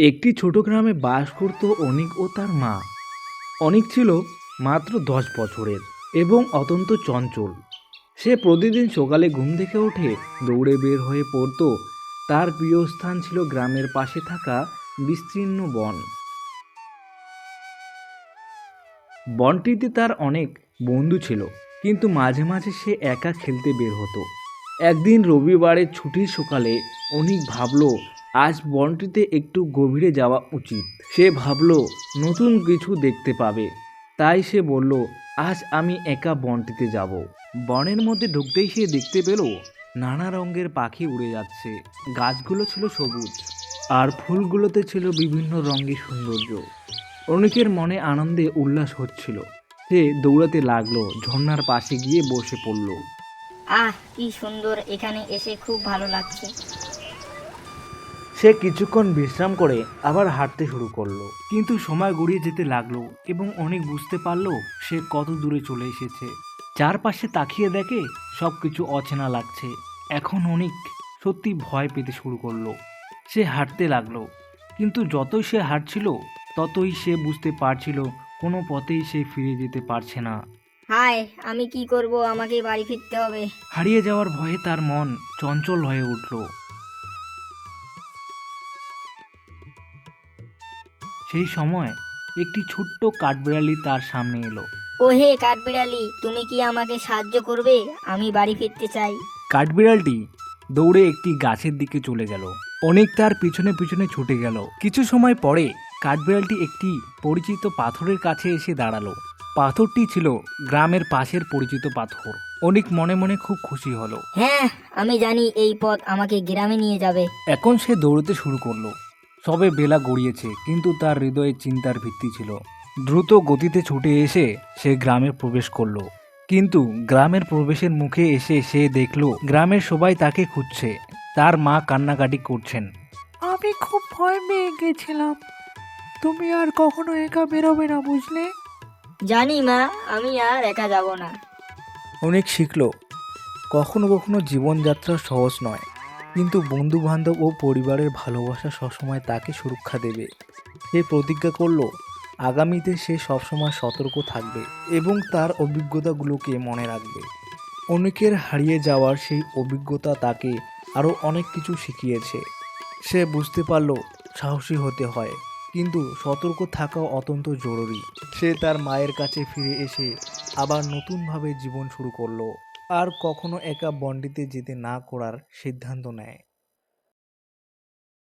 একটি ছোট গ্রামে বাস করত অনিক ও তার মা। অনিক ছিল মাত্র 10 বছরের এবং অত্যন্ত চঞ্চল। সে প্রতিদিন সকালে ঘুম থেকে উঠে দৌড়ে বের হয়ে পড়তো। তার প্রিয় স্থান ছিল গ্রামের পাশে থাকা বিস্তীর্ণ বন। বনটিতে তার অনেক বন্ধু ছিল, কিন্তু মাঝে মাঝে সে একা খেলতে বের হতো। একদিন রবিবারের ছুটির সকালে অনিক ভাবল আজ বনটিতে একটু গভীরে যাওয়া উচিত। সে ভাবল নতুন কিছু দেখতে পাবে। তাই সে বলল, আজ আমি একা বনটিতে যাব। বনের মধ্যে ঢুকতেই সে দেখতে পেল নানা রঙের পাখি উড়ে যাচ্ছে। গাছগুলো ছিল সবুজ আর ফুলগুলোতে ছিল বিভিন্ন রঙের সৌন্দর্য। অনেকের মনে আনন্দে উল্লাস হচ্ছিল। সে দৌড়াতে লাগলো, ঝর্ণার পাশে গিয়ে বসে পড়ল। আহ, কি সুন্দর! এখানে এসে খুব ভালো লাগছে। সে কিছুক্ষণ বিশ্রাম করে আবার হাঁটতে শুরু করলো, কিন্তু সময় গড়িয়ে যেতে লাগলো এবং অনেক বুঝতে পারলো সে কত দূরে চলে এসেছে। চারপাশে তাকিয়ে দেখে সবকিছু অচেনা লাগছে। এখন অনেক সত্যি ভয় পেতে শুরু করলো। সে হাঁটতে লাগলো, কিন্তু যতই সে হাঁটছিল ততই সে বুঝতে পারছিল কোনো পথেই সে ফিরে যেতে পারছে না। হায়, আমি কি করব? আমাকে বাড়ি ফিরতে হবে। হারিয়ে যাওয়ার ভয়ে তার মন চঞ্চল হয়ে উঠল। সেই সময় একটি ছোট্ট কাঠবিড়ালি তার সামনে এলো। ও হে কাঠবিড়ালি, তুমি কি আমাকে সাহায্য করবে? আমি বাড়ি ফিরতে চাই। কাঠবিড়ালটি দৌড়ে একটি গাছের দিকে চলে গেল। অনেক তার পিছনে পিছনে ছুটে গেল। কিছু সময় পরে কাঠবিড়ালটি একটি পরিচিত পাথরের কাছে এসে দাঁড়ালো। পাথরটি ছিল গ্রামের পাশের পরিচিত পাথর। অনেক মনে মনে খুব খুশি হলো। হ্যাঁ, আমি জানি এই পথ আমাকে গ্রামে নিয়ে যাবে। এখন সে দৌড়তে শুরু করলো। সবে বেলা গড়িয়েছে, কিন্তু তার হৃদয়ে চিন্তার ভিত্তি ছিল। দ্রুত গতিতে ছুটে এসে সে গ্রামে প্রবেশ করলো। কিন্তু গ্রামের প্রবেশের মুখে এসে সে দেখলো গ্রামের সবাই তাকে খুঁজছে। তার মা কান্নাকাটি করছেন। আমি খুব ভয় পেয়ে গেছিলাম। তুমি আর কখনো একা বেরোবে না, বুঝলে? জানি মা, আমি আর একা যাব না। অনেক শিখলো কখনো কখনো জীবনযাত্রা সহজ নয়, কিন্তু বন্ধু বান্ধব ও পরিবারের ভালোবাসা সবসময় তাকে সুরক্ষা দেবে। সে প্রতিজ্ঞা করলো আগামীতে সে সবসময় সতর্ক থাকবে এবং তার অভিজ্ঞতাগুলোকে মনে রাখবে। অনেকের হারিয়ে যাওয়ার সেই অভিজ্ঞতা তাকে আরও অনেক কিছু শিখিয়েছে। সে বুঝতে পারলো সাহসী হতে হয়, কিন্তু সতর্ক থাকাও অত্যন্ত জরুরি। সে তার মায়ের কাছে ফিরে এসে আবার নতুনভাবে জীবন শুরু করলো। আর কখনো একা বনটিতে যেতে না করার সিদ্ধান্ত নেয়।